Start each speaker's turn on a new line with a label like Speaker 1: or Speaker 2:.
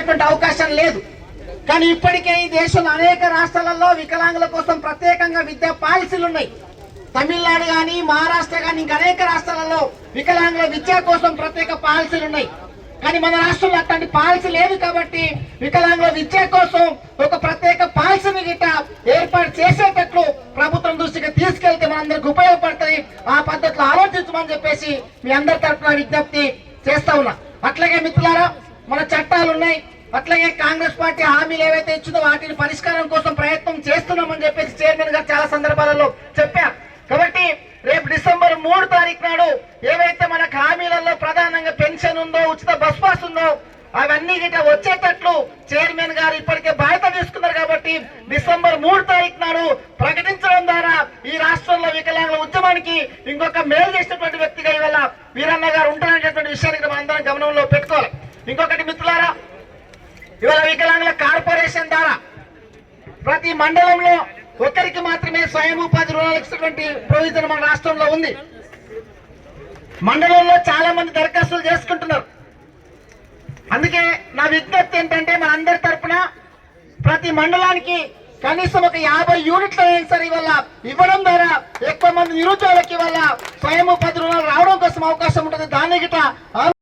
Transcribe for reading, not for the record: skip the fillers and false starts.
Speaker 1: ఇచ్చేటువంటి అవకాశం లేదు. కానీ ఇప్పటికే ఈ దేశంలో అనేక రాష్ట్రాలలో వికలాంగుల కోసం ప్రత్యేకంగా విద్యా పాలసీలు ఉన్నాయి. తమిళనాడు కానీ మహారాష్ట్ర కానీ ఇంకా అనేక రాష్ట్రాలలో వికలాంగుల విద్య కోసం ప్రత్యేక పాలసీలు ఉన్నాయి. కానీ మన రాష్ట్రంలో అట్లాంటి పాలసీ లేదు కాబట్టి వికలాంగుల విద్య కోసం ఒక ప్రత్యేక పాలసీని గిట్ట ఏర్పాటు చేసేటట్లు ప్రభుత్వం దృష్టికి తీసుకెళ్తే మనందరికి ఉపయోగపడుతుంది. ఆ పద్ధతిలో ఆలోచించమని చెప్పేసి మీ అందరి తరఫున విజ్ఞప్తి చేస్తా ఉన్నా. అట్లాగే మిత్రులారా, మన చట్టాలు ఉన్నాయి. అట్లాగే కాంగ్రెస్ పార్టీ హామీలు ఏవైతే ఇచ్చిందో వాటిని పరిష్కారం కోసం ప్రయత్నం చేస్తున్నామని చెప్పేసి చైర్మన్ గారు చాలా సందర్భాలలో చెప్పారు. కాబట్టి రేపు డిసెంబర్ 3 తారీఖు నాడు ఏవైతే మనకు హామీలలో ప్రధానంగా పెన్షన్ ఉందో, ఉచిత బస్ పాస్ ఉందో అవన్నీ గిట్ట వచ్చేటట్లు చైర్మన్ గారు ఇప్పటికే బాధ్యత తీసుకున్నారు. కాబట్టి డిసెంబర్ 3 తారీఖు నాడు ప్రకటించడం ద్వారా ఈ రాష్ట్రంలో వికలాంగుల ఉద్యమానికి ఇంకొక మేలు చేసినటువంటి వ్యక్తిగా ఇవాళ వీరన్న గారు ఉంటారనేటువంటి విషయాన్ని మనందరం గమనంలో పెట్టుకోవాలి. ఇంకొకటి మిత్రులారా, ఇవాళ వికలాంగుల కార్పొరేషన్ ద్వారా ప్రతి మండలంలో ఒకరికి మాత్రమే స్వయం ఉపాధి రుణాలు ఇచ్చినటువంటి ప్రొవిజన్ మన రాష్ట్రంలో ఉంది. మండలంలో చాలా మంది దరఖాస్తులు చేసుకుంటున్నారు. అందుకే నా విజ్ఞప్తి ఏంటంటే మన అందరి తరఫున ప్రతి మండలానికి కనీసం ఒక 50 యూనిట్ల సరే ఇవాళ ఇవ్వడం ద్వారా ఎక్కువ మంది నిరుద్యోగులకి ఇవాళ స్వయం ఉపాధి రుణాలు రావడం కోసం అవకాశం ఉంటుంది. దాన్ని గిట్ట